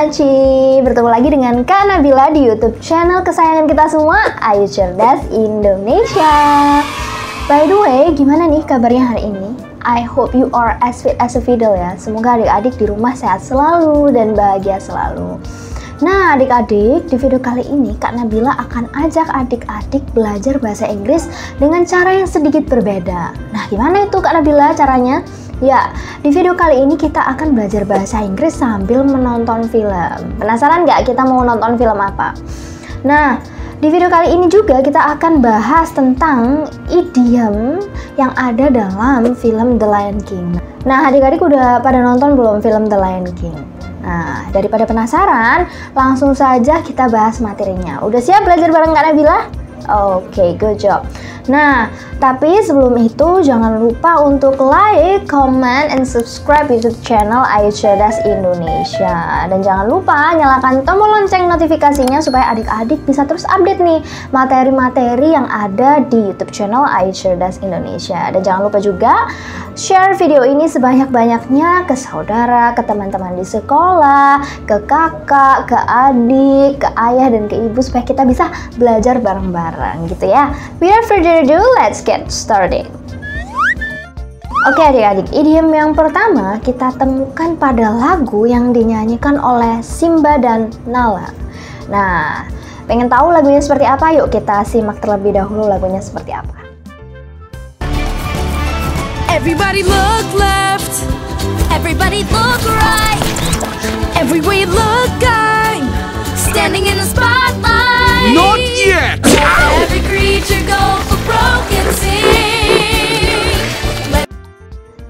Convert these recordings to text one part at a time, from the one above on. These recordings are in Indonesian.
Aci, bertemu lagi dengan Kak Nabila di YouTube channel kesayangan kita semua, Ayu Cerdas Indonesia. By the way, gimana nih kabarnya hari ini? I hope you are as fit as a fiddle ya. Semoga adik-adik di rumah sehat selalu dan bahagia selalu. Nah adik-adik, di video kali ini Kak Nabila akan ajak adik-adik belajar bahasa Inggris dengan cara yang sedikit berbeda. Nah gimana itu Kak Nabila caranya? Ya, di video kali ini kita akan belajar bahasa Inggris sambil menonton film. Penasaran nggak kita mau nonton film apa? Nah, di video kali ini juga kita akan bahas tentang idiom yang ada dalam film The Lion King. Nah, adik-adik udah pada nonton belum film The Lion King? Nah, daripada penasaran, langsung saja kita bahas materinya. Udah siap belajar bareng Kak Nabila? Oke, good job. Nah, tapi sebelum itu jangan lupa untuk like, comment, and subscribe YouTube channel Ayu Cerdas Indonesia. Dan jangan lupa nyalakan tombol lonceng notifikasinya supaya adik-adik bisa terus update nih materi-materi yang ada di YouTube channel Ayu Cerdas Indonesia. Dan jangan lupa juga share video ini sebanyak-banyaknya ke saudara, ke teman-teman di sekolah, ke kakak, ke adik, ke ayah, dan ke ibu supaya kita bisa belajar bareng-bareng gitu ya. Without further ado, let's get started. Oke adik-adik, idiom yang pertama kita temukan pada lagu yang dinyanyikan oleh Simba dan Nala. Nah, pengen tahu lagunya seperti apa? Yuk kita simak terlebih dahulu lagunya seperti apa. Everybody look left, everybody look right, everywhere you look I'm standing in the spotlight. Not yet! Every creature go for broken sing.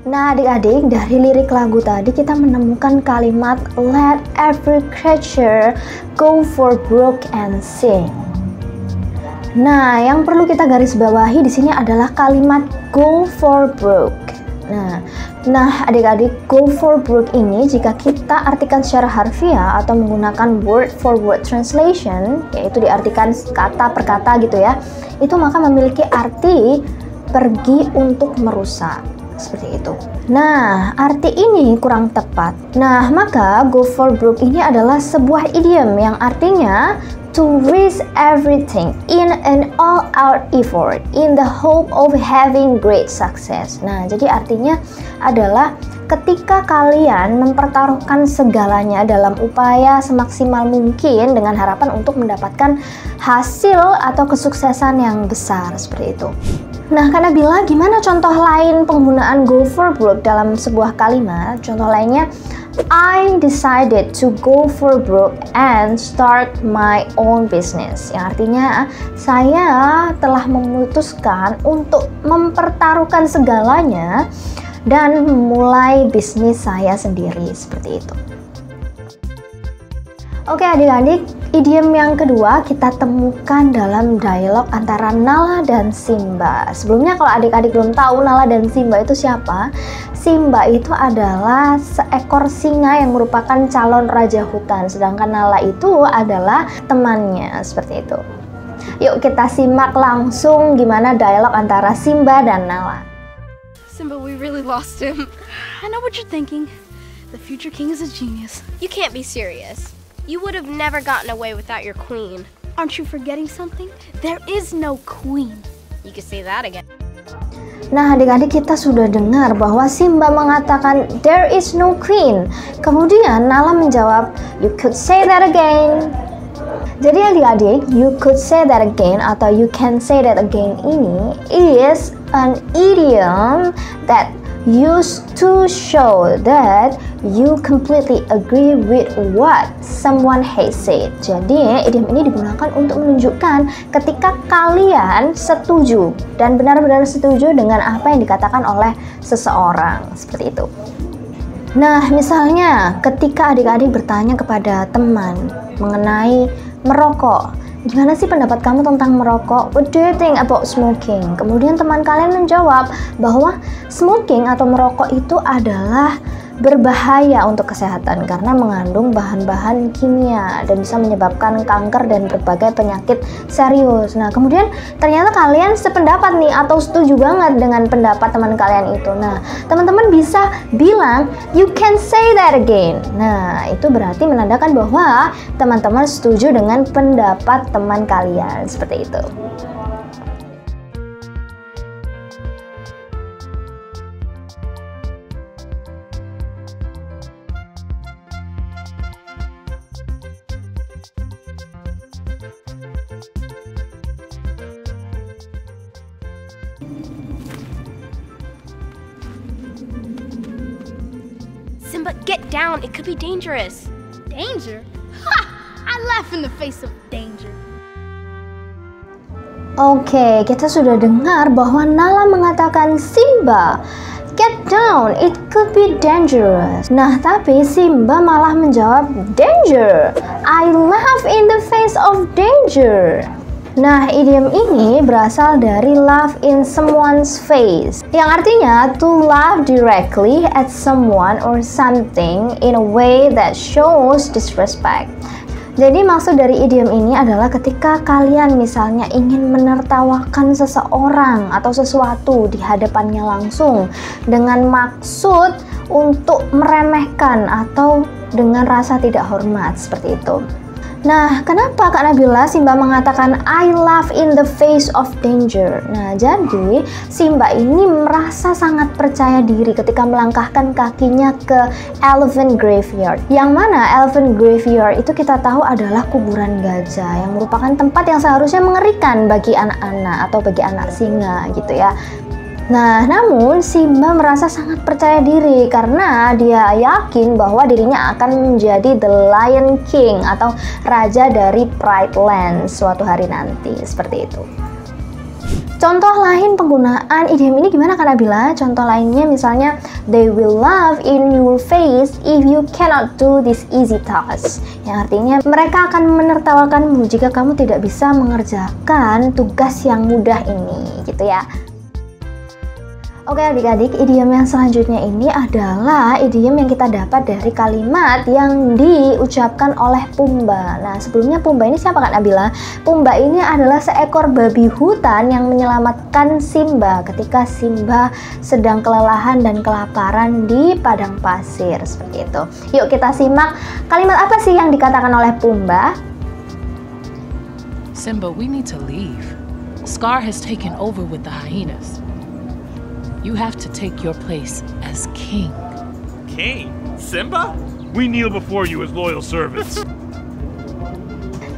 Nah adik-adik, dari lirik lagu tadi kita menemukan kalimat let every creature go for broke and sing. Nah, yang perlu kita garis bawahi di sini adalah kalimat go for broke. Nah adik-adik, go for broke ini jika kita artikan secara harfiah atau menggunakan word for word translation, yaitu diartikan kata per kata gitu ya, itu maka memiliki arti pergi untuk merusak. Seperti itu. Nah, arti ini kurang tepat. Nah, maka go for broke ini adalah sebuah idiom yang artinya to risk everything in an all-out effort in the hope of having great success. Nah, jadi artinya adalah ketika kalian mempertaruhkan segalanya dalam upaya semaksimal mungkin dengan harapan untuk mendapatkan hasil atau kesuksesan yang besar, seperti itu. Nah, Kak Nabila, gimana contoh lain penggunaan go for broke dalam sebuah kalimat? Contoh lainnya, I decided to go for broke and start my own business. Yang artinya, saya telah memutuskan untuk mempertaruhkan segalanya dan memulai bisnis saya sendiri, seperti itu. Oke adik-adik, idiom yang kedua kita temukan dalam dialog antara Nala dan Simba. Sebelumnya kalau adik-adik belum tahu Nala dan Simba itu siapa, Simba itu adalah seekor singa yang merupakan calon raja hutan, sedangkan Nala itu adalah temannya, seperti itu. Yuk kita simak langsung gimana dialog antara Simba dan Nala. Simba, we really lost him. I know what you're thinking. The future king is a genius. You can't be serious. You would have never gotten away without your queen. Aren't you forgetting something? There is no queen. You could say that again. Nah adik-adik, kita sudah dengar bahwa Simba mengatakan there is no queen. Kemudian Nala menjawab you could say that again. Jadi adik-adik, you could say that again atau you can say that again ini is an idiom that used to show that you completely agree with what someone has said. Jadi idiom ini digunakan untuk menunjukkan ketika kalian setuju dan benar-benar setuju dengan apa yang dikatakan oleh seseorang, seperti itu. Nah, misalnya ketika adik-adik bertanya kepada teman mengenai merokok, gimana sih pendapat kamu tentang merokok? What do you think about smoking? Kemudian teman kalian menjawab bahwa smoking atau merokok itu adalah berbahaya untuk kesehatan karena mengandung bahan-bahan kimia dan bisa menyebabkan kanker dan berbagai penyakit serius. Nah, kemudian ternyata kalian sependapat nih atau setuju banget dengan pendapat teman kalian itu. Nah, teman-teman bisa bilang, you can say that again. Nah, itu berarti menandakan bahwa teman-teman setuju dengan pendapat teman kalian. Seperti itu. Simba, get down. It could be dangerous. Danger? Ha! I laugh in the face of danger. Oke, kita sudah dengar bahwa Nala mengatakan Simba, get down, it could be dangerous. Nah, tapi Simba malah menjawab danger. I laugh in the face of danger. Nah, idiom ini berasal dari laugh in someone's face, yang artinya to laugh directly at someone or something in a way that shows disrespect. Jadi maksud dari idiom ini adalah ketika kalian misalnya ingin menertawakan seseorang atau sesuatu di hadapannya langsung dengan maksud untuk meremehkan atau dengan rasa tidak hormat, seperti itu. Nah, kenapa Kak Nabila Simba mengatakan I laugh in the face of danger? Nah, jadi Simba ini merasa sangat percaya diri ketika melangkahkan kakinya ke Elephant Graveyard. Yang mana Elephant Graveyard itu kita tahu adalah kuburan gajah yang merupakan tempat yang seharusnya mengerikan bagi anak-anak atau bagi anak singa gitu ya. Nah, namun Simba merasa sangat percaya diri karena dia yakin bahwa dirinya akan menjadi the Lion King atau raja dari Pride Land suatu hari nanti, seperti itu. Contoh lain penggunaan idiom ini gimana Kak Nabila? Contoh lainnya misalnya, they will laugh in your face if you cannot do this easy task. Yang artinya mereka akan menertawakanmu jika kamu tidak bisa mengerjakan tugas yang mudah ini, gitu ya. Oke adik-adik, idiom yang selanjutnya ini adalah idiom yang kita dapat dari kalimat yang diucapkan oleh Pumba. Nah, sebelumnya Pumba ini siapa Kak Nabila? Pumba ini adalah seekor babi hutan yang menyelamatkan Simba ketika Simba sedang kelelahan dan kelaparan di padang pasir, seperti itu. Yuk kita simak kalimat apa sih yang dikatakan oleh Pumba? Simba, we need to leave. Scar has taken over with the hyenas. You have to take your place as king. King? Simba? We kneel before you as loyal servants.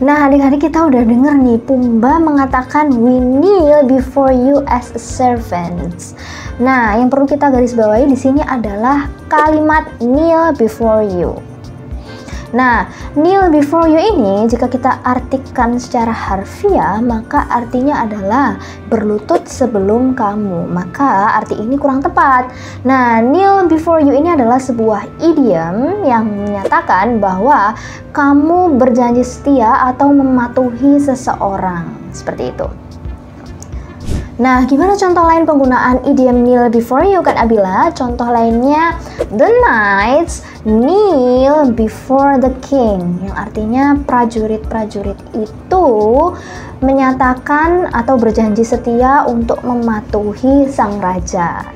Nah, adik-adik kita udah denger nih, Pumba mengatakan we kneel before you as servants. Nah, yang perlu kita garis bawahi di sini adalah kalimat kneel before you. Nah, kneel before you ini jika kita artikan secara harfiah, maka artinya adalah berlutut sebelum kamu. Maka arti ini kurang tepat. Nah, kneel before you ini adalah sebuah idiom yang menyatakan bahwa kamu berjanji setia atau mematuhi seseorang. Seperti itu. Nah, gimana contoh lain penggunaan idiom kneel before you Kak Nabila? Contoh lainnya, the knights kneel before the king, yang artinya prajurit-prajurit itu menyatakan atau berjanji setia untuk mematuhi sang raja.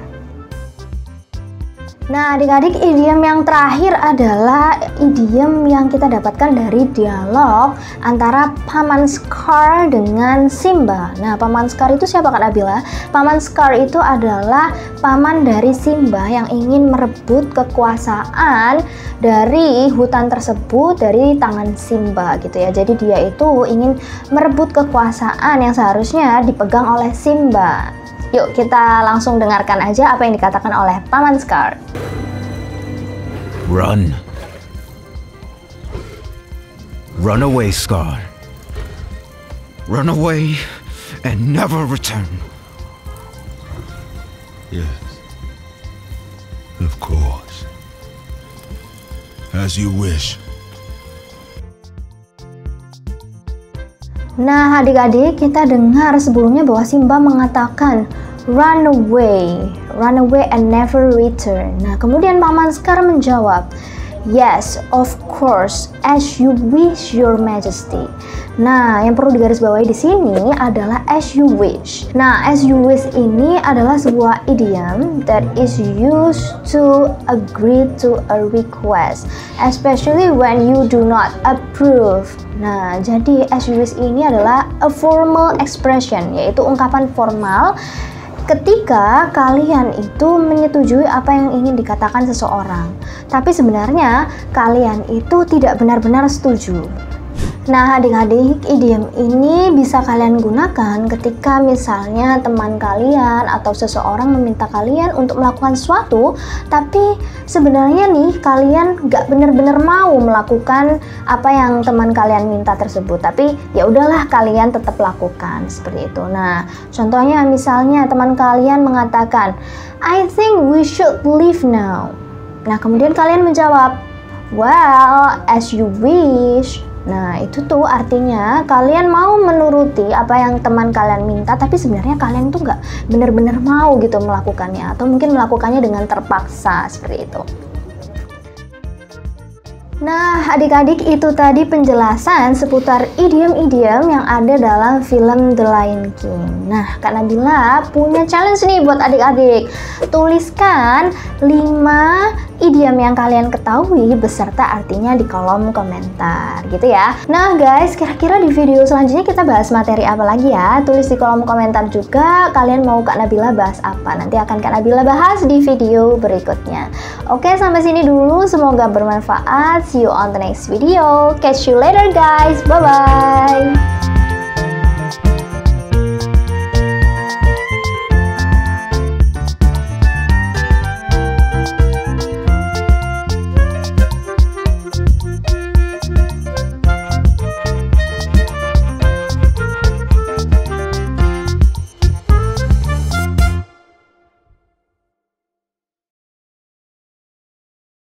Nah, adik-adik, idiom yang terakhir adalah idiom yang kita dapatkan dari dialog antara Paman Scar dengan Simba. Nah, Paman Scar itu siapa Kak Nabila? Paman Scar itu adalah paman dari Simba yang ingin merebut kekuasaan dari hutan tersebut dari tangan Simba gitu ya. Jadi dia itu ingin merebut kekuasaan yang seharusnya dipegang oleh Simba. Yuk kita langsung dengarkan aja apa yang dikatakan oleh Paman Scar. Run. Run away, Scar. Run away and never return. Yes. Of course. As you wish. Nah, adik-adik, kita dengar sebelumnya bahwa Simba mengatakan run away and never return. Nah, kemudian Paman Scar menjawab, yes, of course, as you wish, your majesty. Nah, yang perlu digarisbawahi di sini adalah as you wish. Nah, as you wish ini adalah sebuah idiom that is used to agree to a request, especially when you do not approve. Nah, jadi as you wish ini adalah a formal expression, yaitu ungkapan formal ketika kalian itu menyetujui apa yang ingin dikatakan seseorang, tapi sebenarnya kalian itu tidak benar-benar setuju. Nah, adik-adik, idiom ini bisa kalian gunakan ketika misalnya teman kalian atau seseorang meminta kalian untuk melakukan sesuatu, tapi sebenarnya nih kalian gak benar-benar mau melakukan apa yang teman kalian minta tersebut, tapi ya udahlah kalian tetap lakukan seperti itu. Nah, contohnya misalnya teman kalian mengatakan, I think we should leave now. Nah, kemudian kalian menjawab, well, as you wish. Nah, itu tuh artinya kalian mau menuruti apa yang teman kalian minta, tapi sebenarnya kalian tuh nggak benar-benar mau gitu melakukannya, atau mungkin melakukannya dengan terpaksa seperti itu. Nah, adik-adik, itu tadi penjelasan seputar idiom-idiom yang ada dalam film The Lion King. Nah, Kak Nabila punya challenge nih buat adik-adik. Tuliskan 5 idiom yang kalian ketahui beserta artinya di kolom komentar, gitu ya. Nah guys, kira-kira di video selanjutnya kita bahas materi apa lagi ya? Tulis di kolom komentar juga kalian mau Kak Nabila bahas apa. Nanti akan Kak Nabila bahas di video berikutnya. Oke, sampai sini dulu. Semoga bermanfaat. See you on the next video. Catch you later guys. Bye-bye.